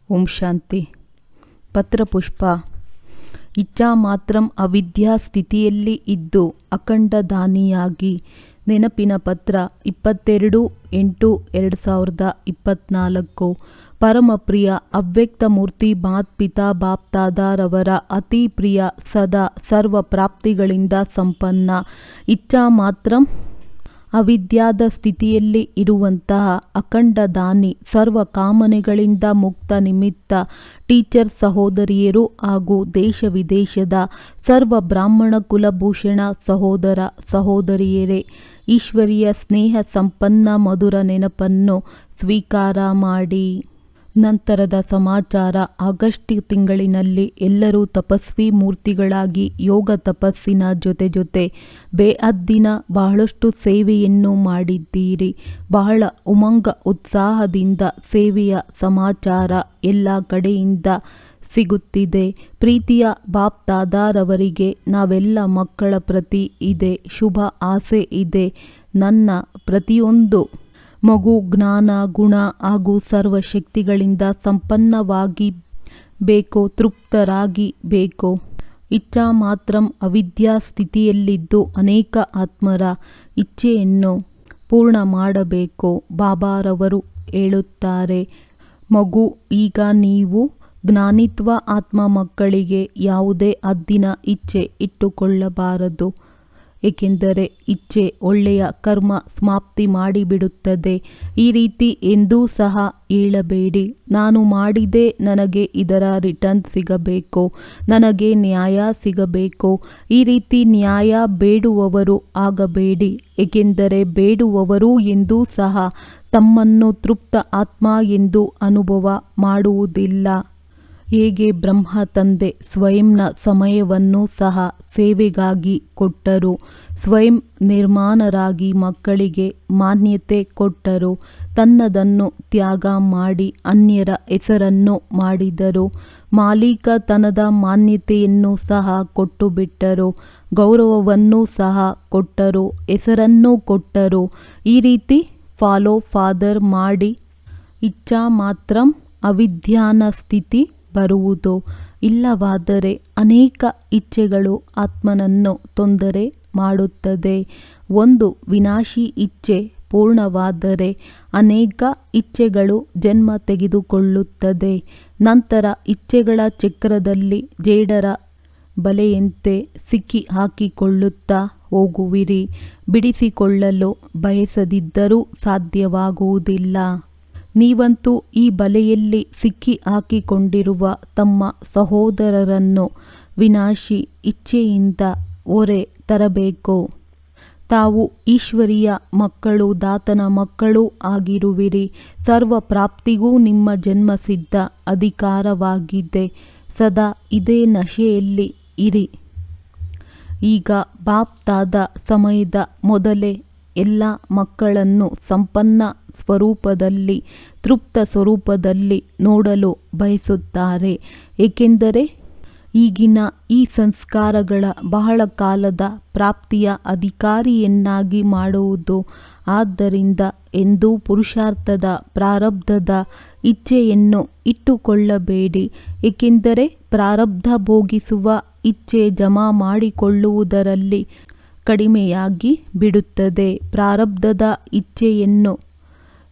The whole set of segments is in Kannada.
ಓಂ ಶಾಂತಿ. ಪತ್ರಪುಷ್ಪ. ಇಚ್ಛಾ ಮಾತ್ರಂ ಅವಿದ್ಯಾ ಸ್ಥಿತಿಯಲ್ಲಿ ಇದ್ದು ಅಖಂಡ ದಾನಿಯಾಗಿ. ನೆನಪಿನ ಪತ್ರ 22/8/2024. ಪರಮಪ್ರಿಯ ಅವ್ಯಕ್ತ ಮೂರ್ತಿ ಮಾತ್ಪಿತಾ ಬಾಪ್ದಾದಾರವರ ಅತಿ ಪ್ರಿಯ ಸದಾ ಸರ್ವ ಪ್ರಾಪ್ತಿಗಳಿಂದ ಸಂಪನ್ನ ಇಚ್ಛಾ ಮಾತ್ರಂ ಅವಿದ್ಯಾದ ಸ್ಥಿತಿಯಲ್ಲಿ ಇರುವಂತಹ ಅಖಂಡ ದಾನಿ, ಸರ್ವ ಕಾಮನೆಗಳಿಂದ ಮುಕ್ತ ನಿಮಿತ್ತ ಟೀಚರ್ ಸಹೋದರಿಯರು ಹಾಗೂ ದೇಶ ವಿದೇಶದ ಸರ್ವ ಬ್ರಾಹ್ಮಣ ಕುಲಭೂಷಣ ಸಹೋದರ ಸಹೋದರಿಯರೇ, ಈಶ್ವರೀಯ ಸ್ನೇಹ ಸಂಪನ್ನ ಮಧುರ ನೆನಪನ್ನು ಸ್ವೀಕಾರ ಮಾಡಿ. ನಂತರದ ಸಮಾಚಾರ. ಆಗಸ್ಟ್ ತಿಂಗಳಿನಲ್ಲಿ ಎಲ್ಲರೂ ತಪಸ್ವಿ ಮೂರ್ತಿಗಳಾಗಿ ಯೋಗ ತಪಸ್ಸಿನ ಜೊತೆ ಬೇಅದ್ದಿನ ಬಹಳಷ್ಟು ಸೇವೆಯನ್ನು ಮಾಡಿದ್ದೀರಿ. ಬಹಳ ಉಮಂಗ ಉತ್ಸಾಹದಿಂದ ಸೇವೆಯ ಸಮಾಚಾರ ಎಲ್ಲ ಕಡೆಯಿಂದ ಸಿಗುತ್ತಿದೆ. ಪ್ರೀತಿಯ ಬಾಪ್ ದಾದಾರವರಿಗೆ ನಾವೆಲ್ಲ ಮಕ್ಕಳ ಪ್ರತಿ ಇದೆ ಶುಭ ಆಸೆ ಇದೆ. ನನ್ನ ಪ್ರತಿಯೊಂದು ಮಗು ಜ್ಞಾನ ಗುಣ ಹಾಗೂ ಸರ್ವಶಕ್ತಿಗಳಿಂದ ಸಂಪನ್ನವಾಗಿ ಬೇಕು, ತೃಪ್ತರಾಗಿ ಬೇಕು. ಇಚ್ಛಾ ಮಾತ್ರಂ ಅವಿದ್ಯಾ ಸ್ಥಿತಿಯಲ್ಲಿದ್ದು ಅನೇಕ ಆತ್ಮರ ಇಚ್ಛೆಯನ್ನು ಪೂರ್ಣ ಮಾಡಬೇಕು. ಬಾಬಾರವರು ಹೇಳುತ್ತಾರೆ, ಮಗು, ಈಗ ನೀವು ಜ್ಞಾನಿತ್ವ ಆತ್ಮ ಮಕ್ಕಳಿಗೆ ಯಾವುದೇ ಹದ್ದಿನ ಇಚ್ಛೆ ಇಟ್ಟುಕೊಳ್ಳಬಾರದು. ಏಕೆಂದರೆ ಇಚ್ಛೆ ಒಳ್ಳೆಯ ಕರ್ಮ ಸಮಾಪ್ತಿ ಮಾಡಿಬಿಡುತ್ತದೆ. ಈ ರೀತಿ ಎಂದೂ ಸಹ ಹೇಳಬೇಡಿ, ನಾನು ಮಾಡಿದೆ, ನನಗೆ ಇದರ ರಿಟರ್ನ್ ಸಿಗಬೇಕು, ನನಗೆ ನ್ಯಾಯ ಸಿಗಬೇಕು. ಈ ರೀತಿ ನ್ಯಾಯ ಬೇಡುವವರು ಆಗಬೇಡಿ. ಏಕೆಂದರೆ ಬೇಡುವವರು ಎಂದೂ ಸಹ ತಮ್ಮನ್ನು ತೃಪ್ತ ಆತ್ಮ ಎಂದು ಅನುಭವ ಮಾಡುವುದಿಲ್ಲ. ಹೇಗೆ ಬ್ರಹ್ಮ ತಂದೆ ಸ್ವಯಂನ ಸಮಯವನ್ನು ಸಹ ಸೇವೆಗಾಗಿ ಕೊಟ್ಟರು, ಸ್ವಯಂ ನಿರ್ಮಾಣರಾಗಿ ಮಕ್ಕಳಿಗೆ ಮಾನ್ಯತೆ ಕೊಟ್ಟರು, ತನ್ನದನ್ನು ತ್ಯಾಗ ಮಾಡಿ ಅನ್ಯರ ಹೆಸರನ್ನು ಮಾಡಿದರು. ಮಾಲೀಕತನದ ಮಾನ್ಯತೆಯನ್ನು ಸಹ ಕೊಟ್ಟು ಬಿಟ್ಟರು, ಗೌರವವನ್ನು ಸಹ ಕೊಟ್ಟರು, ಹೆಸರನ್ನು ಕೊಟ್ಟರು. ಈ ರೀತಿ ಫಾಲೋ ಫಾದರ್ ಮಾಡಿ ಇಚ್ಛಾ ಮಾತ್ರಂ ಅವಿದ್ಯಾನ ಸ್ಥಿತಿ ಬರುವುದು. ಇಲ್ಲವಾದರೆ ಅನೇಕ ಇಚ್ಛೆಗಳು ಆತ್ಮನನ್ನು ತೊಂದರೆ ಮಾಡುತ್ತದೆ. ಒಂದು ವಿನಾಶಿ ಇಚ್ಛೆ ಪೂರ್ಣವಾದರೆ ಅನೇಕ ಇಚ್ಛೆಗಳು ಜನ್ಮ ತೆಗೆದುಕೊಳ್ಳುತ್ತದೆ. ನಂತರ ಇಚ್ಛೆಗಳ ಚಕ್ರದಲ್ಲಿ ಜೇಡರ ಬಲೆಯಂತೆ ಸಿಕ್ಕಿ ಹಾಕಿಕೊಳ್ಳುತ್ತಾ ಹೋಗುವಿರಿ. ಬಿಡಿಸಿಕೊಳ್ಳಲು ಬಯಸದಿದ್ದರೂ ಸಾಧ್ಯವಾಗುವುದಿಲ್ಲ. ನೀವಂತೂ ಈ ಬಲೆಯಲ್ಲಿ ಸಿಕ್ಕಿ ಹಾಕಿಕೊಂಡಿರುವ ತಮ್ಮ ಸಹೋದರರನ್ನು ವಿನಾಶಿ ಇಚ್ಛೆಯಿಂದ ಹೊರೆ ತರಬೇಕು. ತಾವು ಈಶ್ವರಿಯ ಮಕ್ಕಳು, ದಾತನ ಮಕ್ಕಳು ಆಗಿರುವಿರಿ. ಸರ್ವ ಪ್ರಾಪ್ತಿಗೂ ನಿಮ್ಮ ಜನ್ಮಸಿದ್ಧ ಅಧಿಕಾರವಾಗಿದೆ. ಸದಾ ಇದೇ ನಶೆಯಲ್ಲಿ ಇರಿ. ಈಗ ಬಾಪ್ ದಾದ ಸಮಯದ ಮೊದಲೇ ಎಲ್ಲ ಮಕ್ಕಳನ್ನು ಸಂಪನ್ನ ಸ್ವರೂಪದಲ್ಲಿ, ತೃಪ್ತ ಸ್ವರೂಪದಲ್ಲಿ ನೋಡಲು ಬಯಸುತ್ತಾರೆ. ಏಕೆಂದರೆ ಈಗಿನ ಈ ಸಂಸ್ಕಾರಗಳ ಬಹಳ ಕಾಲದ ಪ್ರಾಪ್ತಿಯ ಅಧಿಕಾರಿಯನ್ನಾಗಿ ಮಾಡುವುದು. ಆದ್ದರಿಂದ ಎಂದೂ ಪುರುಷಾರ್ಥದ ಪ್ರಾರಬ್ಧದ ಇಚ್ಛೆಯನ್ನು ಇಟ್ಟುಕೊಳ್ಳಬೇಡಿ. ಏಕೆಂದರೆ ಪ್ರಾರಬ್ಧ ಭೋಗಿಸುವ ಇಚ್ಛೆ ಜಮಾ ಮಾಡಿಕೊಳ್ಳುವುದರಲ್ಲಿ ಕಡಿಮೆಯಾಗಿ ಬಿಡುತ್ತದೆ. ಪ್ರಾರಬ್ಧದ ಇಚ್ಛೆಯನ್ನು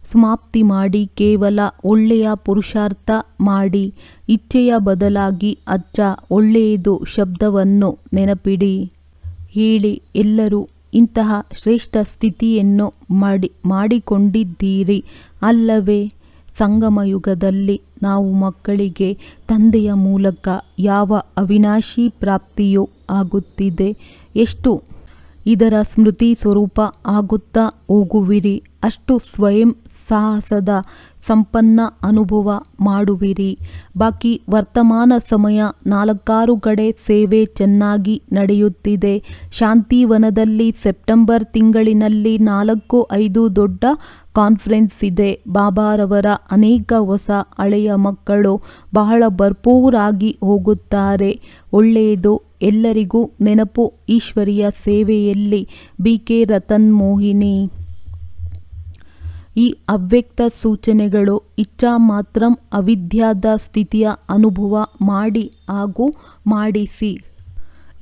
ಸಮಾಪ್ತಿ ಮಾಡಿ ಕೇವಲ ಒಳ್ಳೆಯ ಪುರುಷಾರ್ಥ ಮಾಡಿ. ಇಚ್ಛೆಯ ಬದಲಾಗಿ ಅಚ್ಚ ಒಳ್ಳೆಯದು ಶಬ್ದವನ್ನು ನೆನಪಿಡಿ. ಹೇಳಿ, ಎಲ್ಲರೂ ಇಂತಹ ಶ್ರೇಷ್ಠ ಸ್ಥಿತಿಯನ್ನು ಮಾಡಿಕೊಂಡಿದ್ದೀರಿ ಅಲ್ಲವೇ? ಸಂಗಮ ಯುಗದಲ್ಲಿ ನಾವು ಮಕ್ಕಳಿಗೆ ತಂದೆಯ ಮೂಲಕ ಯಾವ ಅವಿನಾಶಿ ಪ್ರಾಪ್ತಿಯೂ ಆಗುತ್ತಿದೆ. ಎಷ್ಟು ಇದರ ಸ್ಮೃತಿ ಸ್ವರೂಪ ಆಗುತ್ತಾ ಹೋಗುವಿರಿ, ಅಷ್ಟು ಸ್ವಯಂ ಸಾಹಸದ ಸಂಪನ್ನ ಅನುಭವ ಮಾಡುವಿರಿ. ಬಾಕಿ ವರ್ತಮಾನ ಸಮಯ 4-6 ಕಡೆ ಸೇವೆ ಚೆನ್ನಾಗಿ ನಡೆಯುತ್ತಿದೆ. ಶಾಂತಿವನದಲ್ಲಿ ಸೆಪ್ಟೆಂಬರ್ ತಿಂಗಳಿನಲ್ಲಿ 4-5 ದೊಡ್ಡ ಕಾನ್ಫರೆನ್ಸ್ ಇದೆ. ಬಾಬಾರವರ ಅನೇಕ ಹೊಸ ಹಳೆಯ ಮಕ್ಕಳು ಬಹಳ ಭರ್ಪೂರಾಗಿ ಹೋಗುತ್ತಾರೆ. ಒಳ್ಳೆಯದು. ಎಲ್ಲರಿಗೂ ನೆನಪು ಈಶ್ವರಿಯ ಸೇವೆಯಲ್ಲಿ. BK ರತನ್ ಮೋಹಿನಿ. ಈ ಅವ್ಯಕ್ತ ಸೂಚನೆಗಳು ಇಚ್ಛಾ ಮಾತ್ರಂ ಅವಿದ್ಯಾದ ಸ್ಥಿತಿಯ ಅನುಭವ ಮಾಡಿ ಹಾಗೂ ಮಾಡಿಸಿ.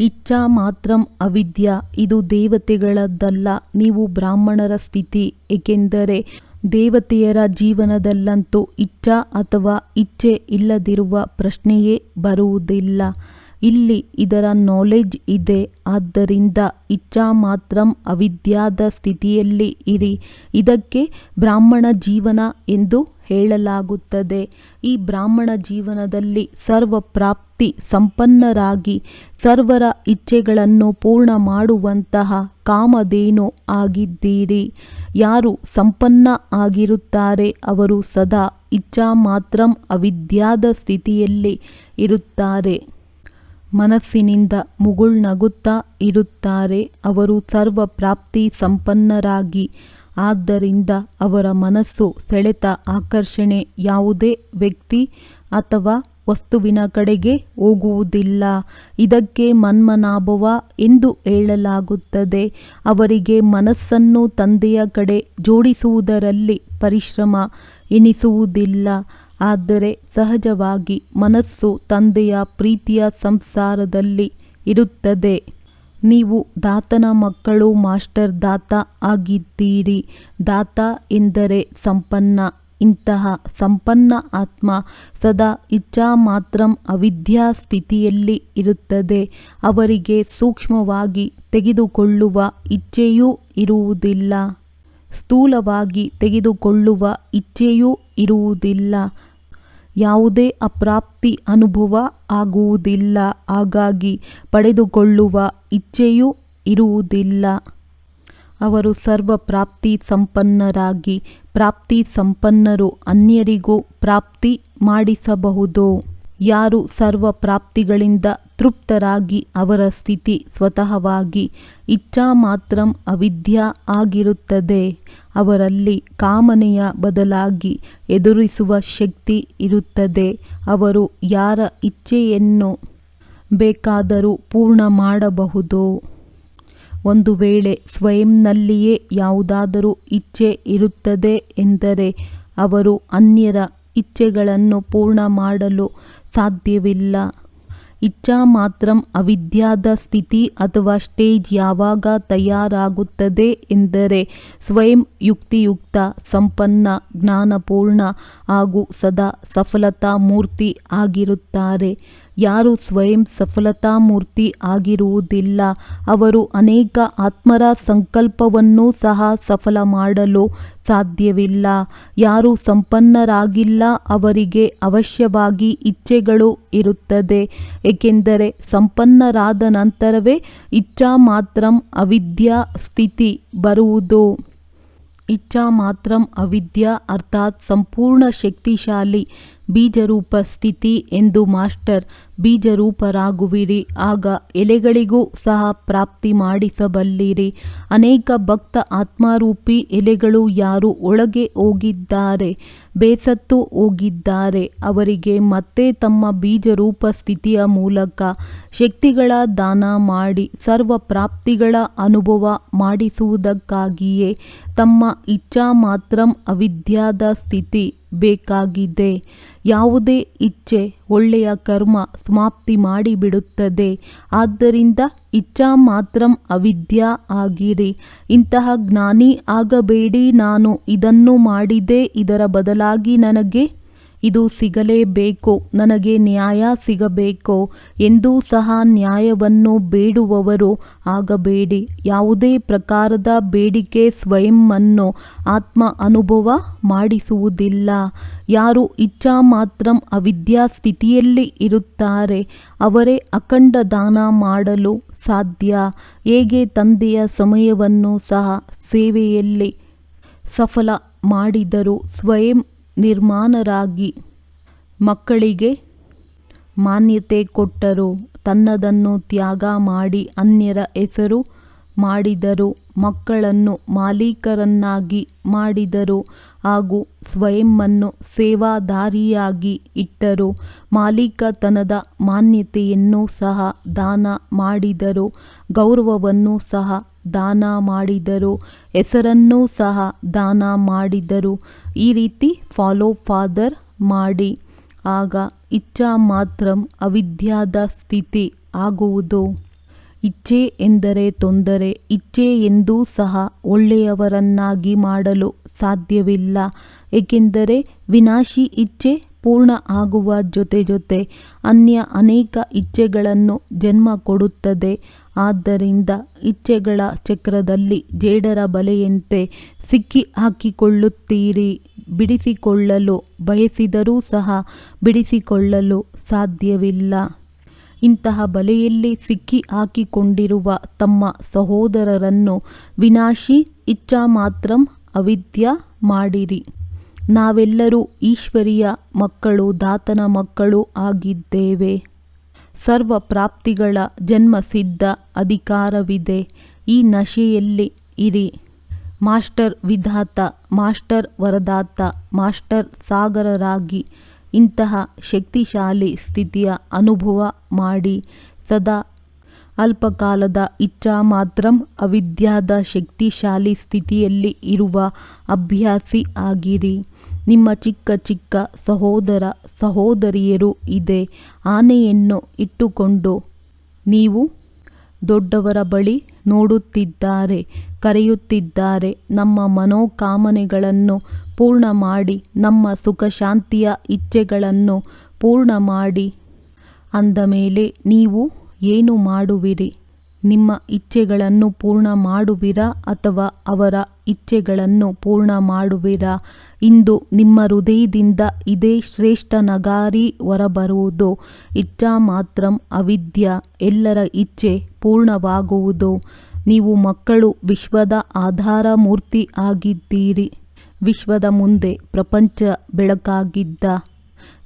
ಇಚ್ಛಾ ಮಾತ್ರಂ ಅವಿದ್ಯಾ ಇದು ದೇವತೆಗಳದ್ದಲ್ಲ, ನೀವು ಬ್ರಾಹ್ಮಣರ ಸ್ಥಿತಿ. ಏಕೆಂದರೆ ದೇವತೆಯರ ಜೀವನದಲ್ಲಂತೂ ಇಚ್ಛಾ ಅಥವಾ ಇಚ್ಛೆ ಇಲ್ಲದಿರುವ ಪ್ರಶ್ನೆಯೇ ಬರುವುದಿಲ್ಲ. ಇಲ್ಲಿ ಇದರ ನಾಲೆಡ್ಜ್ ಇದೆ. ಆದ್ದರಿಂದ ಇಚ್ಛಾ ಮಾತ್ರಂ ಅವಿದ್ಯಾದ ಸ್ಥಿತಿಯಲ್ಲಿ ಇರಿ. ಇದಕ್ಕೆ ಬ್ರಾಹ್ಮಣ ಜೀವನ ಎಂದು ಹೇಳಲಾಗುತ್ತದೆ. ಈ ಬ್ರಾಹ್ಮಣ ಜೀವನದಲ್ಲಿ ಸರ್ವ ಪ್ರಾಪ್ತಿ ಸಂಪನ್ನರಾಗಿ ಸರ್ವರ ಇಚ್ಛೆಗಳನ್ನು ಪೂರ್ಣ ಮಾಡುವಂತಹ ಕಾಮಧೇನು ಆಗಿದ್ದೀರಿ. ಯಾರು ಸಂಪನ್ನ ಆಗಿರುತ್ತಾರೆ ಅವರು ಸದಾ ಇಚ್ಛಾ ಮಾತ್ರಂ ಅವಿದ್ಯಾದ ಸ್ಥಿತಿಯಲ್ಲಿ ಇರುತ್ತಾರೆ. ಮನಸ್ಸಿನಿಂದ ಮುಗುಳ್ನಗುತ್ತಾ ಇರುತ್ತಾರೆ. ಅವರು ಸರ್ವ ಪ್ರಾಪ್ತಿ ಸಂಪನ್ನರಾಗಿ. ಆದ್ದರಿಂದ ಅವರ ಮನಸ್ಸು ಸೆಳೆತ ಆಕರ್ಷಣೆ ಯಾವುದೇ ವ್ಯಕ್ತಿ ಅಥವಾ ವಸ್ತುವಿನ ಕಡೆಗೆ ಹೋಗುವುದಿಲ್ಲ. ಇದಕ್ಕೆ ಮನ್ಮನಾಭವ ಎಂದು ಹೇಳಲಾಗುತ್ತದೆ. ಅವರಿಗೆ ಮನಸ್ಸನ್ನು ತಂದೆಯ ಕಡೆ ಜೋಡಿಸುವುದರಲ್ಲಿ ಪರಿಶ್ರಮ ಎನಿಸುವುದಿಲ್ಲ. ಆದರೆ ಸಹಜವಾಗಿ ಮನಸ್ಸು ತಂದೆಯ ಪ್ರೀತಿಯ ಸಂಸಾರದಲ್ಲಿ ಇರುತ್ತದೆ. ನೀವು ದಾತನ ಮಕ್ಕಳು, ಮಾಸ್ಟರ್ ದಾತ ಆಗಿದ್ದೀರಿ. ದಾತ ಎಂದರೆ ಸಂಪನ್ನ. ಇಂತಹ ಸಂಪನ್ನ ಆತ್ಮ ಸದಾ ಇಚ್ಛಾ ಮಾತ್ರಂ ಅವಿದ್ಯಾ ಸ್ಥಿತಿಯಲ್ಲಿ ಇರುತ್ತದೆ. ಅವರಿಗೆ ಸೂಕ್ಷ್ಮವಾಗಿ ತೆಗೆದುಕೊಳ್ಳುವ ಇಚ್ಛೆಯೂ ಇರುವುದಿಲ್ಲ, ಸ್ಥೂಲವಾಗಿ ತೆಗೆದುಕೊಳ್ಳುವ ಇಚ್ಛೆಯೂ ಇರುವುದಿಲ್ಲ. ಯಾವುದೇ ಅಪ್ರಾಪ್ತಿ ಅನುಭವ ಆಗುವುದಿಲ್ಲ. ಹಾಗಾಗಿ ಪಡೆದುಕೊಳ್ಳುವ ಇಚ್ಛೆಯೂ ಇರುವುದಿಲ್ಲ. ಅವರು ಸರ್ವ ಪ್ರಾಪ್ತಿ ಸಂಪನ್ನರಾಗಿ ಪ್ರಾಪ್ತಿ ಸಂಪನ್ನರು ಅನ್ಯರಿಗೂ ಪ್ರಾಪ್ತಿ ಮಾಡಿಸಬಹುದು. ಯಾರು ಸರ್ವ ಪ್ರಾಪ್ತಿಗಳಿಂದ ತೃಪ್ತರಾಗಿ ಅವರ ಸ್ಥಿತಿ ಸ್ವತಃವಾಗಿ ಇಚ್ಛಾ ಮಾತ್ರಂ ಅವಿದ್ಯಾ ಆಗಿರುತ್ತದೆ. ಅವರಲ್ಲಿ ಕಾಮನೆಯ ಬದಲಾಗಿ ಎದುರಿಸುವ ಶಕ್ತಿ ಇರುತ್ತದೆ. ಅವರು ಯಾರ ಇಚ್ಛೆಯನ್ನು ಬೇಕಾದರೂ ಪೂರ್ಣ ಮಾಡಬಹುದು. ಒಂದು ವೇಳೆ ಸ್ವಯಂನಲ್ಲಿಯೇ ಯಾವುದಾದರೂ ಇಚ್ಛೆ ಇರುತ್ತದೆ ಎಂದರೆ ಅವರು ಅನ್ಯರ ಇಚ್ಛೆಗಳನ್ನು ಪೂರ್ಣ ಮಾಡಲು ಸಾಧ್ಯವಿಲ್ಲ. ಇಚ್ಛಾ ಮಾತ್ರಂ ಅವಿದ್ಯಾದ ಸ್ಥಿತಿ ಅಥವಾ ಸ್ಟೇಜ್ ಯಾವಾಗ ತಯಾರಾಗುತ್ತದೆ ಎಂದರೆ ಸ್ವಯಂ ಯುಕ್ತಿಯುಕ್ತ, ಸಂಪನ್ನ, ಜ್ಞಾನಪೂರ್ಣ ಹಾಗೂ ಸದಾ ಸಫಲತಾ ಮೂರ್ತಿ ಆಗಿರುತ್ತಾರೆ. ಯಾರು ಸ್ವಯಂ ಸಫಲತಾ ಮೂರ್ತಿ ಆಗಿರುವುದಿಲ್ಲ ಅವರು ಅನೇಕ ಆತ್ಮರ ಸಂಕಲ್ಪವನ್ನೂ ಸಹ ಸಫಲ ಮಾಡಲು ಸಾಧ್ಯವಿಲ್ಲ. ಯಾರು ಸಂಪನ್ನರಾಗಿಲ್ಲ ಅವರಿಗೆ ಅವಶ್ಯವಾಗಿ ಇಚ್ಛೆಗಳು ಇರುತ್ತದೆ. ಏಕೆಂದರೆ ಸಂಪನ್ನರಾದ ನಂತರವೇ ಇಚ್ಛಾ ಮಾತ್ರಂ ಅವಿದ್ಯಾ ಸ್ಥಿತಿ ಬರುವುದು. ಇಚ್ಛಾ ಮಾತ್ರಂ ಅವಿದ್ಯಾ ಅರ್ಥಾತ್ ಸಂಪೂರ್ಣ ಶಕ್ತಿಶಾಲಿ ಬೀಜರೂಪ ಸ್ಥಿತಿ ಎಂದು ಮಾಸ್ಟರ್ ಬೀಜರೂಪರಾಗುವಿರಿ. ಆಗ ಎಲೆಗಳಿಗೂ ಸಹ ಪ್ರಾಪ್ತಿ ಮಾಡಿಸಬಲ್ಲಿರಿ. ಅನೇಕ ಭಕ್ತ ಆತ್ಮಾರೂಪಿ ಎಲೆಗಳು ಯಾರು ಒಳಗೆ ಹೋಗಿದ್ದಾರೆ, ಬೇಸತ್ತು ಹೋಗಿದ್ದಾರೆ, ಅವರಿಗೆ ಮತ್ತೆ ತಮ್ಮ ಬೀಜರೂಪ ಸ್ಥಿತಿಯ ಮೂಲಕ ಶಕ್ತಿಗಳ ದಾನ ಮಾಡಿ ಸರ್ವ ಪ್ರಾಪ್ತಿಗಳ ಅನುಭವ ಮಾಡಿಸುವುದಕ್ಕಾಗಿಯೇ ತಮ್ಮ ಇಚ್ಛಾ ಮಾತ್ರಂ ಅವಿದ್ಯಾದ ಸ್ಥಿತಿ ಬೇಕಾಗಿದೆ. ಯಾವುದೇ ಇಚ್ಛೆ ಒಳ್ಳೆಯ ಕರ್ಮ ಸಮಾಪ್ತಿ ಮಾಡಿಬಿಡುತ್ತದೆ. ಆದ್ದರಿಂದ ಇಚ್ಛಾ ಮಾತ್ರಂ ಅವಿದ್ಯಾ ಆಗಿರಿ. ಇಂತಹ ಜ್ಞಾನಿ ಆಗಬೇಡಿ. ನಾನು ಇದನ್ನು ಮಾಡಿದೆ, ಇದರ ಬದಲಾಗಿ ನನಗೆ ಇದು ಸಿಗಲೇಬೇಕು, ನನಗೆ ನ್ಯಾಯ ಸಿಗಬೇಕು ಎಂದೂ ಸಹ ನ್ಯಾಯವನ್ನು ಬೇಡುವವರು ಆಗಬೇಡಿ. ಯಾವುದೇ ಪ್ರಕಾರದ ಬೇಡಿಕೆ ಸ್ವಯಂವನ್ನು ಆತ್ಮ ಅನುಭವ ಮಾಡಿಸುವುದಿಲ್ಲ. ಯಾರು ಇಚ್ಛಾ ಮಾತ್ರಂ ಅವಿದ್ಯಾ ಸ್ಥಿತಿಯಲ್ಲಿ ಇರುತ್ತಾರೆ ಅವರೇ ಅಖಂಡ ದಾನ ಮಾಡಲು ಸಾಧ್ಯ. ಹೇಗೆ ತಂದೆಯ ಸಮಯವನ್ನು ಸಹ ಸೇವೆಯಲ್ಲಿ ಸಫಲ ಮಾಡಿದರು, ಸ್ವಯಂ ನಿರ್ಮಾಣರಾಗಿ ಮಕ್ಕಳಿಗೆ ಮಾನ್ಯತೆ ಕೊಟ್ಟರು, ತನ್ನದನ್ನು ತ್ಯಾಗ ಮಾಡಿ ಅನ್ಯರ ಹೆಸರು ಮಾಡಿದರು, ಮಕ್ಕಳನ್ನು ಮಾಲೀಕರನ್ನಾಗಿ ಮಾಡಿದರು. ಹಾಗೂ ಸ್ವಯಂವನ್ನು ಸೇವಾದಾರಿಯಾಗಿ ಇಟ್ಟರು. ಮಾಲೀಕತನದ ಮಾನ್ಯತೆಯನ್ನು ಸಹ ದಾನ ಮಾಡಿದರು, ಗೌರವವನ್ನು ಸಹ ದಾನ ಮಾಡಿದರು, ಹೆಸರನ್ನೂ ಸಹ ದಾನ ಮಾಡಿದರು. ಈ ರೀತಿ ಫಾಲೋ ಫಾದರ್ ಮಾಡಿ. ಆಗ ಇಚ್ಛಾ ಮಾತ್ರಂ ಅವಿದ್ಯಾದ ಸ್ಥಿತಿ ಆಗುವುದು. ಇಚ್ಛೆ ಎಂದರೆ ತೊಂದರೆ. ಇಚ್ಛೆ ಎಂದೂ ಸಹ ಒಳ್ಳೆಯವರನ್ನಾಗಿ ಮಾಡಲು ಸಾಧ್ಯವಿಲ್ಲ. ಏಕೆಂದರೆ ವಿನಾಶಿ ಇಚ್ಛೆ ಪೂರ್ಣ ಆಗುವ ಜೊತೆ ಅನ್ಯ ಅನೇಕ ಇಚ್ಛೆಗಳನ್ನು ಜನ್ಮ ಕೊಡುತ್ತದೆ. ಆದ್ದರಿಂದ ಇಚ್ಛೆಗಳ ಚಕ್ರದಲ್ಲಿ ಜೇಡರ ಬಲೆಯಂತೆ ಸಿಕ್ಕಿ ಹಾಕಿಕೊಳ್ಳುತ್ತೀರಿ. ಬಿಡಿಸಿಕೊಳ್ಳಲು ಬಯಸಿದರೂ ಸಹ ಬಿಡಿಸಿಕೊಳ್ಳಲು ಸಾಧ್ಯವಿಲ್ಲ. ಇಂತಹ ಬಲೆಯಲ್ಲಿ ಸಿಕ್ಕಿ ಹಾಕಿಕೊಂಡಿರುವ ತಮ್ಮ ಸಹೋದರರನ್ನು ವಿನಾಶಿ ಇಚ್ಛಾ ಮಾತ್ರಂ ಅವಿದ್ಯ ಮಾಡಿರಿ. ನಾವೆಲ್ಲರೂ ಈಶ್ವರಿಯ ಮಕ್ಕಳು, ದಾತನ ಮಕ್ಕಳು ಆಗಿದ್ದೇವೆ. ಸರ್ವ ಪ್ರಾಪ್ತಿಗಳ ಜನ್ಮಸಿದ್ಧ ಅಧಿಕಾರವಿದೆ. ಈ ನಶೆಯಲ್ಲಿ ಇರಿ. ಮಾಸ್ಟರ್ ವಿಧಾತ, ಮಾಸ್ಟರ್ ವರದಾತ, ಮಾಸ್ಟರ್ ಸಾಗರರಾಗಿ ಇಂತಹ ಶಕ್ತಿಶಾಲಿ ಸ್ಥಿತಿಯ ಅನುಭವ ಮಾಡಿ. ಸದಾ ಅಲ್ಪಕಾಲದ ಇಚ್ಛಾ ಮಾತ್ರಂ ಅವಿದ್ಯಾದ ಶಕ್ತಿಶಾಲಿ ಸ್ಥಿತಿಯಲ್ಲಿ ಇರುವ ಅಭ್ಯಾಸಿ ಆಗಿರಿ. ನಿಮ್ಮ ಚಿಕ್ಕ ಚಿಕ್ಕ ಸಹೋದರ ಸಹೋದರಿಯರು ಇದೇ ಆನೆಯನ್ನು ಇಟ್ಟುಕೊಂಡು ನೀವು ದೊಡ್ಡವರ ಬಳಿ ನೋಡುತ್ತಿದ್ದಾರೆ, ಕರೆಯುತ್ತಿದ್ದಾರೆ. ನಮ್ಮ ಮನೋಕಾಮನೆಗಳನ್ನು ಪೂರ್ಣ ಮಾಡಿ, ನಮ್ಮ ಸುಖ ಶಾಂತಿಯ ಇಚ್ಛೆಗಳನ್ನು ಪೂರ್ಣ ಮಾಡಿ. ಅಂದ ಮೇಲೆ ನೀವು ಏನು ಮಾಡುವಿರಿ? ನಿಮ್ಮ ಇಚ್ಛೆಗಳನ್ನು ಪೂರ್ಣ ಮಾಡುವಿರಾ ಅಥವಾ ಅವರ ಇಚ್ಛೆಗಳನ್ನು ಪೂರ್ಣ ಮಾಡುವಿರಾ? ಇಂದು ನಿಮ್ಮ ಹೃದಯದಿಂದ ಇದೇ ಶ್ರೇಷ್ಠ ನಗಾರಿ ಹೊರಬರುವುದು. ಇಚ್ಛಾ ಮಾತ್ರಂ ಅವಿದ್ಯ. ಎಲ್ಲರ ಇಚ್ಛೆ ಪೂರ್ಣವಾಗುವುದು. ನೀವು ಮಕ್ಕಳು ವಿಶ್ವದ ಆಧಾರ ಮೂರ್ತಿ ಆಗಿದ್ದೀರಿ. ವಿಶ್ವದ ಮುಂದೆ ಪ್ರಪಂಚ ಬೆಳಕಾಗಿದ್ದ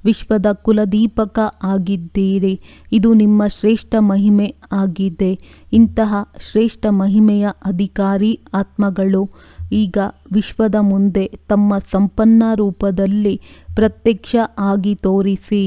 ವಿಶ್ವದ ಕುಲದೀಪಕ ಆಗಿದ್ದೀರಿ. ಇದು ನಿಮ್ಮ ಶ್ರೇಷ್ಠ ಮಹಿಮೆ ಆಗಿದೆ. ಇಂತಹ ಶ್ರೇಷ್ಠ ಮಹಿಮೆಯ ಅಧಿಕಾರಿ ಆತ್ಮಗಳು ಈಗ ವಿಶ್ವದ ಮುಂದೆ ತಮ್ಮ ಸಂಪನ್ನ ರೂಪದಲ್ಲಿ ಪ್ರತ್ಯಕ್ಷ ಆಗಿ ತೋರಿಸಿ.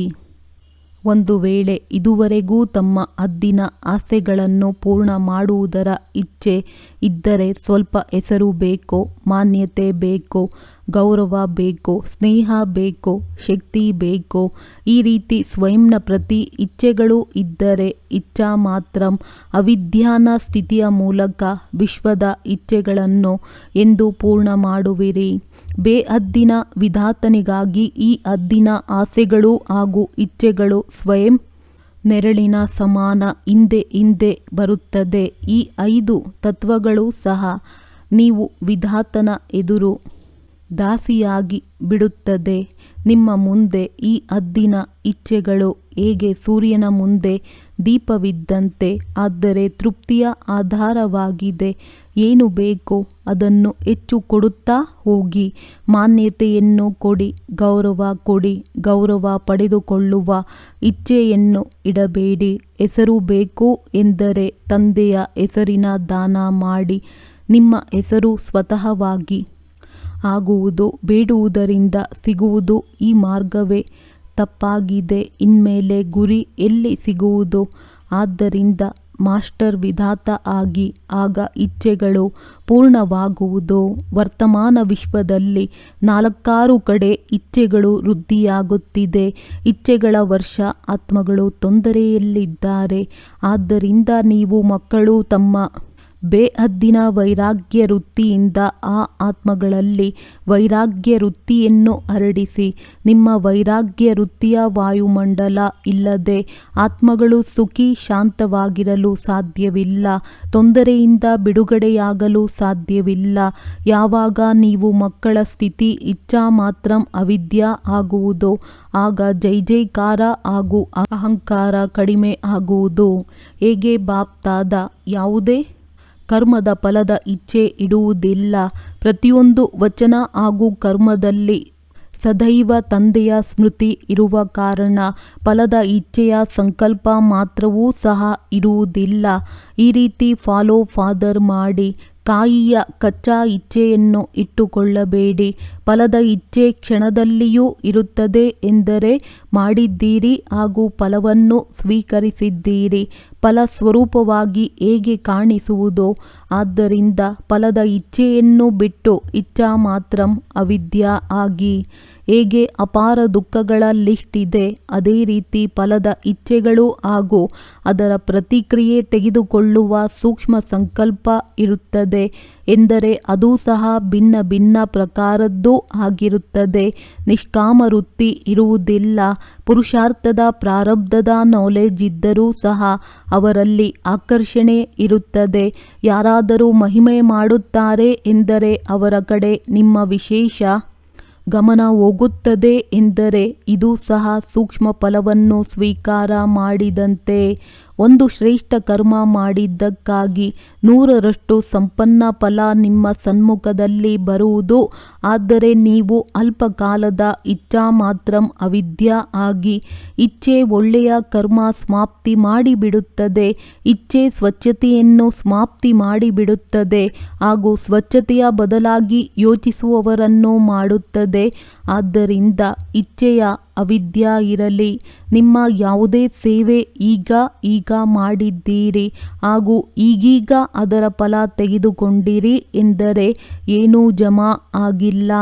ಒಂದು ವೇಳೆ ಇದುವರೆಗೂ ತಮ್ಮ ಹದ್ದಿನ ಆಸೆಗಳನ್ನು ಪೂರ್ಣ ಮಾಡುವುದರ ಇಚ್ಛೆ ಇದ್ದರೆ ಸ್ವಲ್ಪ ಹೆಸರು ಬೇಕೋ, ಮಾನ್ಯತೆ ಬೇಕೋ, ಗೌರವ ಬೇಕೋ, ಸ್ನೇಹ ಬೇಕೋ, ಶಕ್ತಿ ಬೇಕೋ, ಈ ರೀತಿ ಸ್ವಯಂನ ಪ್ರತಿ ಇಚ್ಛೆಗಳು ಇದ್ದರೆ ಇಚ್ಛಾ ಮಾತ್ರಂ ಅವಿದ್ಯಾನ ಸ್ಥಿತಿಯ ಮೂಲಕ ವಿಶ್ವದ ಇಚ್ಛೆಗಳನ್ನು ಎಂದು ಪೂರ್ಣ ಮಾಡುವಿರಿ. ಬೇಹದ್ದಿನ ವಿಧಾತನಿಗಾಗಿ ಈ ಹದ್ದಿನ ಆಸೆಗಳು ಹಾಗೂ ಇಚ್ಛೆಗಳು ಸ್ವಯಂ ನೆರಳಿನ ಸಮಾನ ಹಿಂದೆ ಹಿಂದೆ ಬರುತ್ತದೆ. ಈ 5 ತತ್ವಗಳು ಸಹ ನೀವು ವಿಧಾತನ ಎದುರು ದಾಸಿಯಾಗಿ ಬಿಡುತ್ತದೆ. ನಿಮ್ಮ ಮುಂದೆ ಈ ಹದ್ದಿನ ಇಚ್ಛೆಗಳು ಹೇಗೆ ಸೂರ್ಯನ ಮುಂದೆ ದೀಪವಿದ್ದಂತೆ, ಆದರೆ ತೃಪ್ತಿಯ ಆಧಾರವಾಗಿದೆ. ಏನು ಬೇಕೋ ಅದನ್ನು ಹೆಚ್ಚು ಕೊಡುತ್ತಾ ಹೋಗಿ. ಮಾನ್ಯತೆಯನ್ನು ಕೊಡಿ, ಗೌರವ ಕೊಡಿ. ಗೌರವ ಪಡೆದುಕೊಳ್ಳುವ ಇಚ್ಛೆಯನ್ನು ಇಡಬೇಡಿ. ಹೆಸರು ಬೇಕು ಎಂದರೆ ತಂದೆಯ ಹೆಸರಿನ ದಾನ ಮಾಡಿ. ನಿಮ್ಮ ಹೆಸರು ಸ್ವತಃವಾಗಿ ಆಗುವುದು. ಬೇಡುವುದರಿಂದ ಸಿಗುವುದು. ಈ ಮಾರ್ಗವೇ ತಪ್ಪಾಗಿದೆ. ಇನ್ಮೇಲೆ ಗುರಿ ಎಲ್ಲಿ ಸಿಗುವುದು? ಆದ್ದರಿಂದ ಮಾಸ್ಟರ್ ವಿಧಾತ ಆಗಿ, ಆಗ ಇಚ್ಛೆಗಳು ಪೂರ್ಣವಾಗುವುದು. ವರ್ತಮಾನ ವಿಶ್ವದಲ್ಲಿ 4 ಕಡೆ ಇಚ್ಛೆಗಳು ವೃದ್ಧಿಯಾಗುತ್ತಿದೆ. ಇಚ್ಛೆಗಳ ವರ್ಷ. ಆತ್ಮಗಳು ತೊಂದರೆಯಲ್ಲಿದ್ದಾರೆ. ಆದ್ದರಿಂದ ನೀವು ಮಕ್ಕಳು ತಮ್ಮ ಬೇಹದ್ದಿನ ವೈರಾಗ್ಯ ವೃತ್ತಿಯಿಂದ ಆ ಆತ್ಮಗಳಲ್ಲಿ ವೈರಾಗ್ಯ ವೃತ್ತಿಯನ್ನು ಹರಡಿಸಿ. ನಿಮ್ಮ ವೈರಾಗ್ಯ ವೃತ್ತಿಯ ವಾಯುಮಂಡಲ ಇಲ್ಲದೆ ಆತ್ಮಗಳು ಸುಖಿ ಶಾಂತವಾಗಿರಲು ಸಾಧ್ಯವಿಲ್ಲ. ತೊಂದರೆಯಿಂದ ಬಿಡುಗಡೆಯಾಗಲು ಸಾಧ್ಯವಿಲ್ಲ. ಯಾವಾಗ ನೀವು ಮಕ್ಕಳ ಸ್ಥಿತಿ ಇಚ್ಛಾ ಮಾತ್ರಂ ಅವಿದ್ಯ ಆಗುವುದು, ಆಗ ಜೈಕಾರ ಹಾಗೂ ಅಹಂಕಾರ ಕಡಿಮೆ ಆಗುವುದು. ಹೇಗೆ ಬಾಪ್ತಾದ ಯಾವುದೇ ಕರ್ಮದ ಫಲದ ಇಚ್ಛೆ ಇಡುವುದಿಲ್ಲ. ಪ್ರತಿಯೊಂದು ವಚನ ಹಾಗೂ ಕರ್ಮದಲ್ಲಿ ಸದೈವ ತಂದೆಯ ಸ್ಮೃತಿ ಇರುವ ಕಾರಣ ಫಲದ ಇಚ್ಛೆಯ ಸಂಕಲ್ಪ ಮಾತ್ರವೂ ಸಹ ಇರುವುದಿಲ್ಲ. ಈ ರೀತಿ ಫಾಲೋ ಫಾದರ್ ಮಾಡಿ. ಕಾಯಿಯ ಕಚ್ಚಾ ಇಚ್ಛೆಯನ್ನು ಇಟ್ಟುಕೊಳ್ಳಬೇಡಿ. ಫಲದ ಇಚ್ಛೆ ಕ್ಷಣದಲ್ಲಿಯೂ ಇರುತ್ತದೆ ಎಂದರೆ ಮಾಡಿದ್ದೀರಿ ಹಾಗೂ ಫಲವನ್ನು ಸ್ವೀಕರಿಸಿದ್ದೀರಿ. ಫಲ ಸ್ವರೂಪವಾಗಿ ಹೇಗೆ ಕಾಣಿಸುವುದೋ ಆದ್ದರಿಂದ ಫಲದ ಇಚ್ಛೆಯನ್ನು ಬಿಟ್ಟು ಇಚ್ಛಾ ಮಾತ್ರಂ ಅವಿದ್ಯಾ ಆಗಿ. ಹೇಗೆ ಅಪಾರ ದುಃಖಗಳ ಲಿಸ್ಟ್ ಇದೆ, ಅದೇ ರೀತಿ ಫಲದ ಇಚ್ಛೆಗಳು ಹಾಗೂ ಅದರ ಪ್ರತಿಕ್ರಿಯೆ ತೆಗೆದುಕೊಳ್ಳುವ ಸೂಕ್ಷ್ಮ ಸಂಕಲ್ಪ ಇರುತ್ತದೆ ಎಂದರೆ ಅದೂ ಸಹ ಭಿನ್ನ ಭಿನ್ನ ಪ್ರಕಾರದ್ದು ಆಗಿರುತ್ತದೆ. ನಿಷ್ಕಾಮ ವೃತ್ತಿ ಇರುವುದಿಲ್ಲ. ಪುರುಷಾರ್ಥದ ಪ್ರಾರಬ್ಧದ ನಾಲೆಜ್ ಇದ್ದರೂ ಸಹ ಅವರಲ್ಲಿ ಆಕರ್ಷಣೆ ಇರುತ್ತದೆ. ಯಾರಾದರೂ ಮಹಿಮೆ ಮಾಡುತ್ತಾರೆ ಎಂದರೆ ಅವರ ಕಡೆ ನಿಮ್ಮ ವಿಶೇಷ ಗಮನ ಹೋಗುತ್ತದೆ ಎಂದರೆ ಇದು ಸಹ ಸೂಕ್ಷ್ಮ ಫಲವನ್ನು ಸ್ವೀಕಾರ ಮಾಡಿದಂತೆ. ಒಂದು ಶ್ರೇಷ್ಠ ಕರ್ಮ ಮಾಡಿದ್ದಕ್ಕಾಗಿ 100ರಷ್ಟು ಸಂಪನ್ನ ಫಲ ನಿಮ್ಮ ಸನ್ಮುಖದಲ್ಲಿ ಬರುವುದು. ಆದರೆ ನೀವು ಅಲ್ಪ ಕಾಲದ ಇಚ್ಛಾ ಮಾತ್ರಂ ಅವಿದ್ಯಾ ಆಗಿ ಇಚ್ಛೆ ಒಳ್ಳೆಯ ಕರ್ಮ ಸಮಾಪ್ತಿ ಮಾಡಿಬಿಡುತ್ತದೆ. ಇಚ್ಛೆ ಸ್ವಚ್ಛತೆಯನ್ನು ಸಮಾಪ್ತಿ ಮಾಡಿಬಿಡುತ್ತದೆ ಹಾಗೂ ಸ್ವಚ್ಛತೆಯ ಬದಲಾಗಿ ಯೋಚಿಸುವವರನ್ನು ಮಾಡುತ್ತದೆ. ಆದ್ದರಿಂದ ಇಚ್ಛೆಯ ಅವಿದ್ಯಾ ಇರಲಿ. ನಿಮ್ಮ ಯಾವುದೇ ಸೇವೆ ಈಗ ಮಾಡಿದ್ದೀರಿ ಹಾಗೂ ಈಗೀಗ ಅದರ ಫಲ ತೆಗೆದುಕೊಂಡಿರಿ ಎಂದರೆ ಏನೂ ಜಮಾ ಆಗಿಲ್ಲ.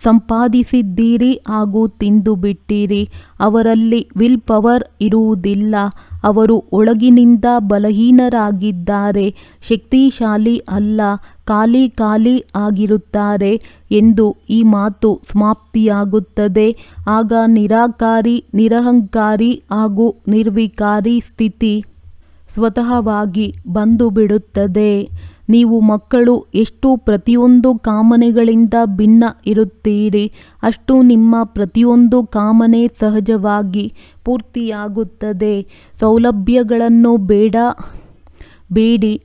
ಸಂಪಾದಿಸಿದ್ದೀರಿ ಹಾಗೂ ತಿಂದು ಬಿಟ್ಟಿರಿ. ಅವರಲ್ಲಿ ವಿಲ್ ಪವರ್ ಇರುವುದಿಲ್ಲ. ಅವರು ಒಳಗಿನಿಂದ ಬಲಹೀನರಾಗಿದ್ದಾರೆ, ಶಕ್ತಿಶಾಲಿ ಅಲ್ಲ, ಖಾಲಿ ಆಗಿರುತ್ತಾರೆ ಎಂದು ಈ ಮಾತು ಸಮಾಪ್ತಿಯಾಗುತ್ತದೆ. ಆಗ ನಿರಾಕಾರಿ, ನಿರಹಂಕಾರಿ ಹಾಗೂ ನಿರ್ವಿಕಾರಿ ಸ್ಥಿತಿ ಸ್ವತಃವಾಗಿ ಬಂದು ಬಿಡುತ್ತದೆ. ನೀವು ಮಕ್ಕಳು ಎಷ್ಟು ಪ್ರತಿಯೊಂದು ಕಾಮನೆಗಳಿಂದ ಭಿನ್ನ ಇರುತ್ತೀರಿ, ಅಷ್ಟು ನಿಮ್ಮ ಪ್ರತಿಯೊಂದು ಕಾಮನೆ ಸಹಜವಾಗಿ ಪೂರ್ತಿಯಾಗುತ್ತದೆ. ಸೌಲಭ್ಯಗಳನ್ನು ಬೇಡಿ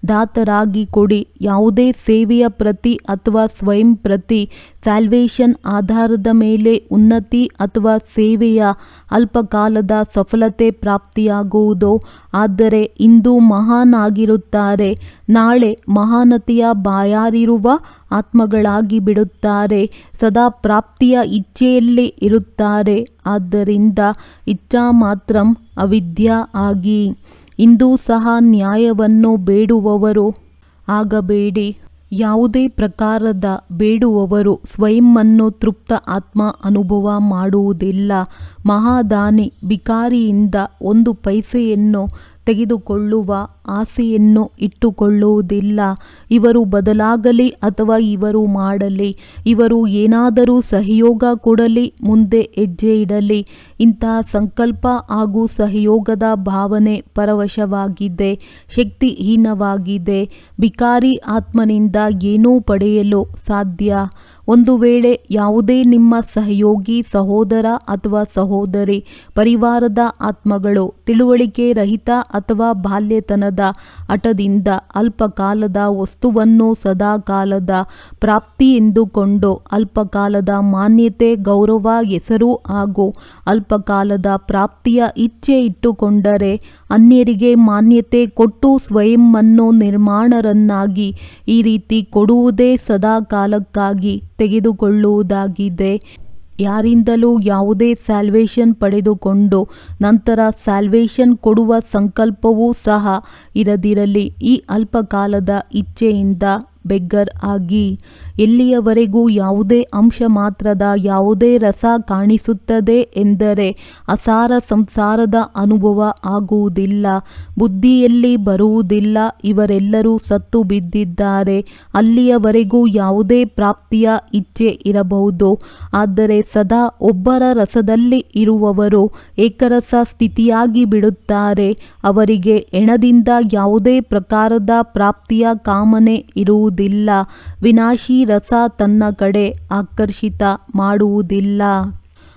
ದಾತರಾಗಿ ಕೊಡಿ. ಯಾವುದೇ ಸೇವೆಯ ಪ್ರತಿ ಅಥವಾ ಸ್ವಯಂ ಪ್ರತಿ ಸ್ಯಾಲ್ವೇಷನ್ ಆಧಾರದ ಮೇಲೆ ಉನ್ನತಿ ಅಥವಾ ಸೇವೆಯ ಅಲ್ಪಕಾಲದ ಸಫಲತೆ ಪ್ರಾಪ್ತಿಯಾಗುವುದು. ಆದರೆ ಇಂದು ಮಹಾನ್ ಆಗಿರುತ್ತಾರೆ, ನಾಳೆ ಮಹಾನತೆಯ ಬಾಯಾರಿರುವ ಆತ್ಮಗಳಾಗಿ ಬಿಡುತ್ತಾರೆ. ಸದಾ ಪ್ರಾಪ್ತಿಯ ಇಚ್ಛೆಯಲ್ಲಿ ಇರುತ್ತಾರೆ. ಆದ್ದರಿಂದ ಇಚ್ಛಾ ಮಾತ್ರಂ ಅವಿದ್ಯಾ ಆಗಿ. ಇಂದೂ ಸಹ ನ್ಯಾಯವನ್ನು ಬೇಡುವವರು ಆಗಬೇಡಿ. ಯಾವುದೇ ಪ್ರಕಾರದ ಬೇಡುವವರು ಸ್ವಯಂವನ್ನು ತೃಪ್ತ ಆತ್ಮ ಅನುಭವ ಮಾಡುವುದಿಲ್ಲ. ಮಹಾದಾನಿ ಭಿಕಾರಿಯಿಂದ 1 ಪೈಸೆಯನ್ನು ತೆಗೆದುಕೊಳ್ಳುವ ಆಸೆಯನ್ನು ಇಟ್ಟುಕೊಳ್ಳುವುದಿಲ್ಲ. ಇವರು ಬದಲಾಗಲಿ ಅಥವಾ ಇವರು ಮಾಡಲಿ, ಇವರು ಏನಾದರೂ ಸಹಯೋಗ ಕೊಡಲಿ, ಮುಂದೆ ಹೆಜ್ಜೆ ಇಡಲಿ. ಇಂತಹ ಸಂಕಲ್ಪ ಹಾಗೂ ಸಹಯೋಗದ ಭಾವನೆ ಪರವಶವಾಗಿದೆ, ಶಕ್ತಿಹೀನವಾಗಿದೆ. ಭಿಕಾರಿ ಆತ್ಮನಿಂದ ಏನೂ ಪಡೆಯಲು ಸಾಧ್ಯ. ಒಂದು ವೇಳೆ ಯಾವುದೇ ನಿಮ್ಮ ಸಹಯೋಗಿ ಸಹೋದರ ಅಥವಾ ಸಹೋದರಿ ಪರಿವಾರದ ಆತ್ಮಗಳು ತಿಳುವಳಿಕೆ ರಹಿತ ಅಥವಾ ಬಾಲ್ಯತನದ ಹಠದಿಂದ ಅಲ್ಪಕಾಲದ ವಸ್ತುವನ್ನು ಸದಾಕಾಲದ ಪ್ರಾಪ್ತಿ ಎಂದುಕೊಂಡು ಅಲ್ಪಕಾಲದ ಮಾನ್ಯತೆ, ಗೌರವ, ಹೆಸರು ಹಾಗೂ ಅಲ್ಪಕಾಲದ ಪ್ರಾಪ್ತಿಯ ಇಚ್ಛೆ ಇಟ್ಟುಕೊಂಡರೆ ಅನ್ಯರಿಗೆ ಮಾನ್ಯತೆ ಕೊಟ್ಟು ಸ್ವಯಂವನ್ನು ನಿರ್ಮಾಣರನ್ನಾಗಿ ಈ ರೀತಿ ಕೊಡುವುದೇ ಸದಾಕಾಲಕ್ಕಾಗಿ ತೆಗೆದುಕೊಳ್ಳುವುದಾಗಿದೆ. ಯಾರಿಂದಲೂ ಯಾವುದೇ ಸ್ಯಾಲ್ವೇಷನ್ ಪಡೆದುಕೊಂಡು ನಂತರ ಸ್ಯಾಲ್ವೇಷನ್ ಕೊಡುವ ಸಂಕಲ್ಪವೂ ಸಹ ಇರದಿರಲಿ. ಈ ಅಲ್ಪಕಾಲದ ಇಚ್ಛೆಯಿಂದ ಬೆಗ್ಗರ್ ಆಗಿ. ಎಲ್ಲಿಯವರೆಗೂ ಯಾವುದೇ ಅಂಶ ಮಾತ್ರದ ಯಾವುದೇ ರಸ ಕಾಣಿಸುತ್ತದೆ ಎಂದರೆ ಅಸಾರ ಸಂಸಾರದ ಅನುಭವ ಆಗುವುದಿಲ್ಲ, ಬುದ್ಧಿಯಲ್ಲಿ ಬರುವುದಿಲ್ಲ. ಇವರೆಲ್ಲರೂ ಸತ್ತು ಬಿದ್ದಿದ್ದಾರೆ. ಅಲ್ಲಿಯವರೆಗೂ ಯಾವುದೇ ಪ್ರಾಪ್ತಿಯ ಇಚ್ಛೆ ಇರಬಹುದು. ಆದರೆ ಸದಾ ಒಬ್ಬರ ರಸದಲ್ಲಿ ಇರುವವರು ಏಕರಸ ಸ್ಥಿತಿಯಾಗಿ ಬಿಡುತ್ತಾರೆ. ಅವರಿಗೆ ಹೆಣದಿಂದ ಯಾವುದೇ ಪ್ರಕಾರದ ಪ್ರಾಪ್ತಿಯ ಕಾಮನೆ ಇರುವುದಿಲ್ಲ. ವಿನಾಶಿ ರಸ ತನ್ನ ಕಡೆ ಆಕರ್ಷಿತ ಮಾಡುವುದಿಲ್ಲ.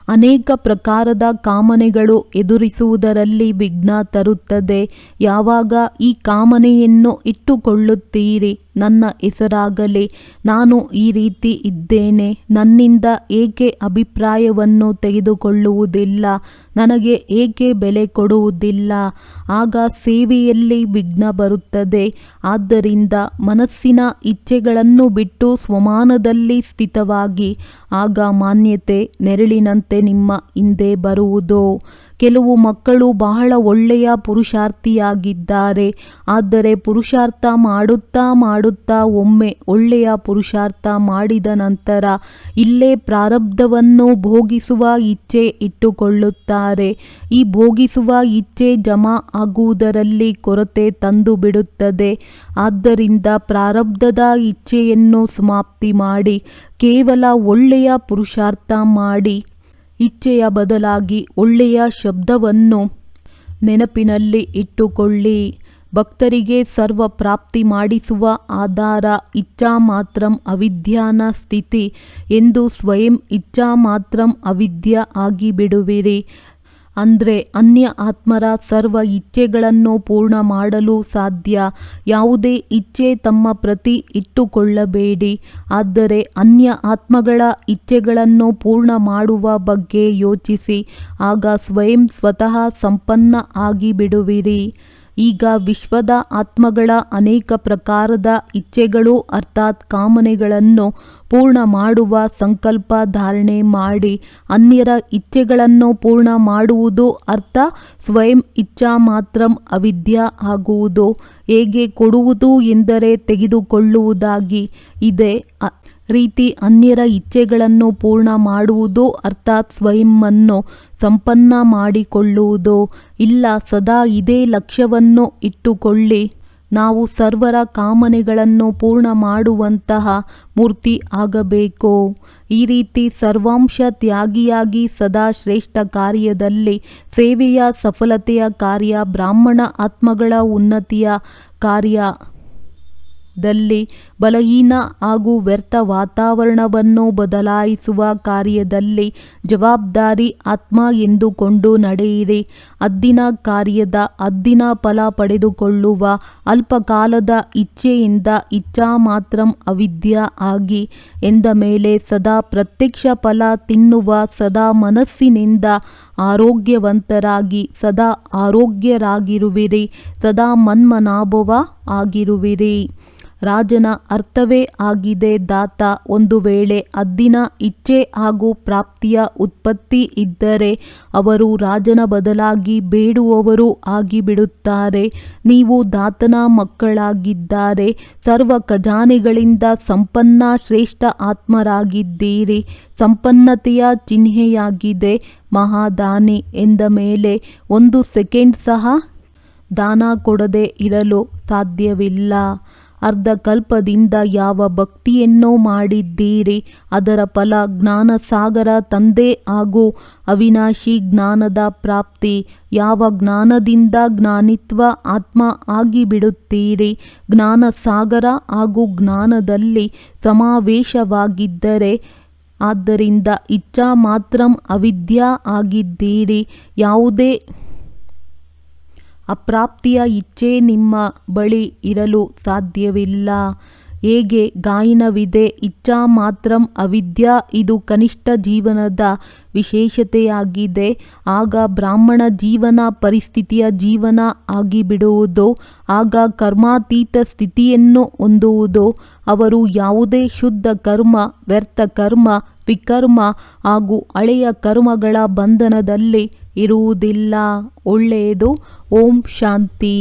ಅನೇಕ ಪ್ರಕಾರದ ಕಾಮನೆಗಳು ಎದುರಿಸುವುದರಲ್ಲಿ ವಿಘ್ನ ತರುತ್ತದೆ. ಯಾವಾಗ ಈ ಕಾಮನೆಯನ್ನು ಇಟ್ಟುಕೊಳ್ಳುತ್ತೀರಿ, ನನ್ನ ಹೆಸರಾಗಲಿ. ನಾನು ಈ ರೀತಿ ಇದ್ದೇನೆ, ನನ್ನಿಂದ ಏಕೆ ಅಭಿಪ್ರಾಯವನ್ನು ತೆಗೆದುಕೊಳ್ಳುವುದಿಲ್ಲ, ನನಗೆ ಏಕೆ ಬೆಲೆ ಕೊಡುವುದಿಲ್ಲ. ಆಗ ಸೇವೆಯಲ್ಲಿ ವಿಘ್ನ ಬರುತ್ತದೆ. ಆದ್ದರಿಂದ ಮನಸ್ಸಿನ ಇಚ್ಛೆಗಳನ್ನು ಬಿಟ್ಟು ಸ್ವಮಾನದಲ್ಲಿ ಸ್ಥಿತವಾಗಿ ಆಗ ಮಾನ್ಯತೆ ನೆರಳಿನಂತೆ ನಿಮ್ಮ ಹಿಂದೆ ಬರುವುದು. ಕೆಲವು ಮಕ್ಕಳು ಬಹಳ ಒಳ್ಳೆಯ ಪುರುಷಾರ್ಥಿಯಾಗಿದ್ದಾರೆ. ಆದರೆ ಪುರುಷಾರ್ಥ ಮಾಡುತ್ತಾ ಒಮ್ಮೆ ಒಳ್ಳೆಯ ಪುರುಷಾರ್ಥ ಮಾಡಿದ ನಂತರ ಇಲ್ಲೇ ಪ್ರಾರಬ್ಧವನ್ನು ಭೋಗಿಸುವ ಇಚ್ಛೆ ಇಟ್ಟುಕೊಳ್ಳುತ್ತಾರೆ. ಈ ಭೋಗಿಸುವ ಇಚ್ಛೆ ಜಮಾ ಆಗುವುದರಲ್ಲಿ ಕೊರತೆ ತಂದು ಬಿಡುತ್ತದೆ. ಆದ್ದರಿಂದ ಪ್ರಾರಬ್ಧದ ಇಚ್ಛೆಯನ್ನು ಸಮಾಪ್ತಿ ಮಾಡಿ ಕೇವಲ ಒಳ್ಳೆಯ ಪುರುಷಾರ್ಥ ಮಾಡಿ ಇಚ್ಛೆಯ ಬದಲಾಗಿ ಒಳ್ಳೆಯ ಶಬ್ದವನ್ನು ನೆನಪಿನಲ್ಲಿ ಇಟ್ಟುಕೊಳ್ಳಿ. ಭಕ್ತರಿಗೆ ಸರ್ವ ಪ್ರಾಪ್ತಿ ಮಾಡಿಸುವ ಆಧಾರ ಇಚ್ಛಾ ಮಾತ್ರಂ ಅವಿದ್ಯಾನ ಸ್ಥಿತಿ ಎಂದು ಸ್ವಯಂ ಇಚ್ಛಾ ಮಾತ್ರಂ ಅವಿದ್ಯ ಆಗಿಬಿಡುವಿರಿ. ಅಂದರೆ ಅನ್ಯ ಆತ್ಮರ ಸರ್ವ ಇಚ್ಛೆಗಳನ್ನು ಪೂರ್ಣ ಮಾಡಲು ಸಾಧ್ಯ. ಯಾವುದೇ ಇಚ್ಛೆ ತಮ್ಮ ಪ್ರತಿ ಇಟ್ಟುಕೊಳ್ಳಬೇಡಿ. ಆದರೆ ಅನ್ಯ ಆತ್ಮಗಳ ಇಚ್ಛೆಗಳನ್ನು ಪೂರ್ಣ ಮಾಡುವ ಬಗ್ಗೆ ಯೋಚಿಸಿ. ಆಗ ಸ್ವಯಂ ಸ್ವತಃ ಸಂಪನ್ನ ಆಗಿಬಿಡುವಿರಿ. ಈಗ ವಿಶ್ವದ ಆತ್ಮಗಳ ಅನೇಕ ಪ್ರಕಾರದ ಇಚ್ಛೆಗಳು ಅರ್ಥಾತ್ ಕಾಮನೆಗಳನ್ನು ಪೂರ್ಣ ಮಾಡುವ ಸಂಕಲ್ಪ ಧಾರಣೆ ಮಾಡಿ. ಅನ್ಯರ ಇಚ್ಛೆಗಳನ್ನು ಪೂರ್ಣ ಮಾಡುವುದು ಅರ್ಥ ಸ್ವಯಂ ಇಚ್ಛಾ ಮಾತ್ರಂ ಅವಿದ್ಯ ಆಗುವುದು. ಹೇಗೆ ಕೊಡುವುದು ಎಂದರೆ ತೆಗೆದುಕೊಳ್ಳುವುದಾಗಿ. ಇದೇ ರೀತಿ ಅನ್ಯರ ಇಚ್ಛೆಗಳನ್ನು ಪೂರ್ಣ ಮಾಡುವುದು ಅರ್ಥಾತ್ ಸ್ವಯಂವನ್ನು ಸಂಪನ್ನ ಮಾಡಿಕೊಳ್ಳುವುದು. ಇಲ್ಲ, ಸದಾ ಇದೇ ಲಕ್ಷ್ಯವನ್ನು ಇಟ್ಟುಕೊಳ್ಳಿ. ನಾವು ಸರ್ವರ ಕಾಮನೆಗಳನ್ನು ಪೂರ್ಣ ಮಾಡುವಂತಹ ಮೂರ್ತಿ ಆಗಬೇಕು. ಈ ರೀತಿ ಸರ್ವಾಂಶ ತ್ಯಾಗಿಯಾಗಿ ಸದಾ ಶ್ರೇಷ್ಠ ಕಾರ್ಯದಲ್ಲಿ ಸೇವೆಯ ಸಫಲತೆಯ ಕಾರ್ಯ, ಬ್ರಾಹ್ಮಣ ಆತ್ಮಗಳ ಉನ್ನತಿಯ ಕಾರ್ಯದಲ್ಲಿ, ಬಲಹೀನ ಹಾಗೂ ವ್ಯರ್ಥ ವಾತಾವರಣವನ್ನು ಬದಲಾಯಿಸುವ ಕಾರ್ಯದಲ್ಲಿ ಜವಾಬ್ದಾರಿ ಆತ್ಮ ಎಂದುಕೊಂಡು ನಡೆಯಿರಿ. ಅದ್ದಿನ ಕಾರ್ಯದ ಅದ್ದಿನ ಫಲ ಪಡೆದುಕೊಳ್ಳುವ ಅಲ್ಪಕಾಲದ ಇಚ್ಛೆಯಿಂದ ಇಚ್ಛಾ ಮಾತ್ರಂ ಅವಿದ್ಯ ಆಗಿ ಎಂದ ಮೇಲೆ ಸದಾ ಪ್ರತ್ಯಕ್ಷ ಫಲ ತಿನ್ನುವ ಸದಾ ಮನಸ್ಸಿನಿಂದ ಆರೋಗ್ಯವಂತರಾಗಿ ಸದಾ ಆರೋಗ್ಯರಾಗಿರುವಿರಿ. ಸದಾ ಮನ್ಮನಾಭವ ಆಗಿರುವಿರಿ. ರಾಜನ ಅರ್ಥವೇ ಆಗಿದೆ ದಾತ. ಒಂದು ವೇಳೆ ಅದ್ದಿನ ಇಚ್ಛೆ ಹಾಗೂ ಪ್ರಾಪ್ತಿಯ ಉತ್ಪತ್ತಿ ಇದ್ದರೆ ಅವರು ರಾಜನ ಬದಲಾಗಿ ಬೇಡುವವರು ಆಗಿಬಿಡುತ್ತಾರೆ. ನೀವು ದಾತನ ಮಕ್ಕಳಾಗಿದ್ದಾರೆ. ಸರ್ವ ಖಜಾನೆಗಳಿಂದ ಸಂಪನ್ನ ಶ್ರೇಷ್ಠ ಆತ್ಮರಾಗಿದ್ದೀರಿ. ಸಂಪನ್ನತೆಯ ಚಿಹ್ನೆಯಾಗಿದೆ ಮಹಾದಾನಿ ಎಂದ ಮೇಲೆ 1 ಸೆಕೆಂಡ್ ಸಹ ದಾನ ಕೊಡದೆ ಇರಲು ಸಾಧ್ಯವಿಲ್ಲ. ಅರ್ಧ ಕಲ್ಪದಿಂದ ಯಾವ ಭಕ್ತಿಯನ್ನು ಮಾಡಿದ್ದೀರಿ ಅದರ ಫಲ ಜ್ಞಾನಸಾಗರ ತಂದೆ ಹಾಗೂ ಅವಿನಾಶಿ ಜ್ಞಾನದ ಪ್ರಾಪ್ತಿ. ಯಾವ ಜ್ಞಾನದಿಂದ ಜ್ಞಾನಿತ್ವ ಆತ್ಮ ಆಗಿಬಿಡುತ್ತೀರಿ, ಜ್ಞಾನಸಾಗರ ಹಾಗೂ ಜ್ಞಾನದಲ್ಲಿ ಸಮಾವೇಶವಾಗಿದ್ದರೆ ಆದ್ದರಿಂದ ಇಚ್ಛಾ ಮಾತ್ರಂ ಅವಿದ್ಯಾ ಆಗಿದ್ದೀರಿ. ಯಾವುದೇ ಅಪ್ರಾಪ್ತಿಯ ಇಚ್ಛೆ ನಿಮ್ಮ ಬಳಿ ಇರಲು ಸಾಧ್ಯವಿಲ್ಲ. ಹೇಗೆ ಗಾಯನವಿದೆ ಇಚ್ಛಾ ಮಾತ್ರಂ ಅವಿದ್ಯಾ, ಇದು ಕನಿಷ್ಠ ಜೀವನದ ವಿಶೇಷತೆಯಾಗಿದೆ. ಆಗ ಬ್ರಾಹ್ಮಣ ಜೀವನ ಪರಿಸ್ಥಿತಿಯ ಜೀವನ ಆಗಿಬಿಡುವುದು. ಆಗ ಕರ್ಮಾತೀತ ಸ್ಥಿತಿಯನ್ನು ಹೊಂದುವುದು. ಅವರು ಯಾವುದೇ ಶುದ್ಧ ಕರ್ಮ, ವ್ಯರ್ಥ ಕರ್ಮ, ವಿಕರ್ಮ ಹಾಗೂ ಹಳೆಯ ಕರ್ಮಗಳ ಬಂಧನದಲ್ಲಿ ಇರುವುದಿಲ್ಲ. ಒಳ್ಳೆಯದು. ಓಂ ಶಾಂತಿ.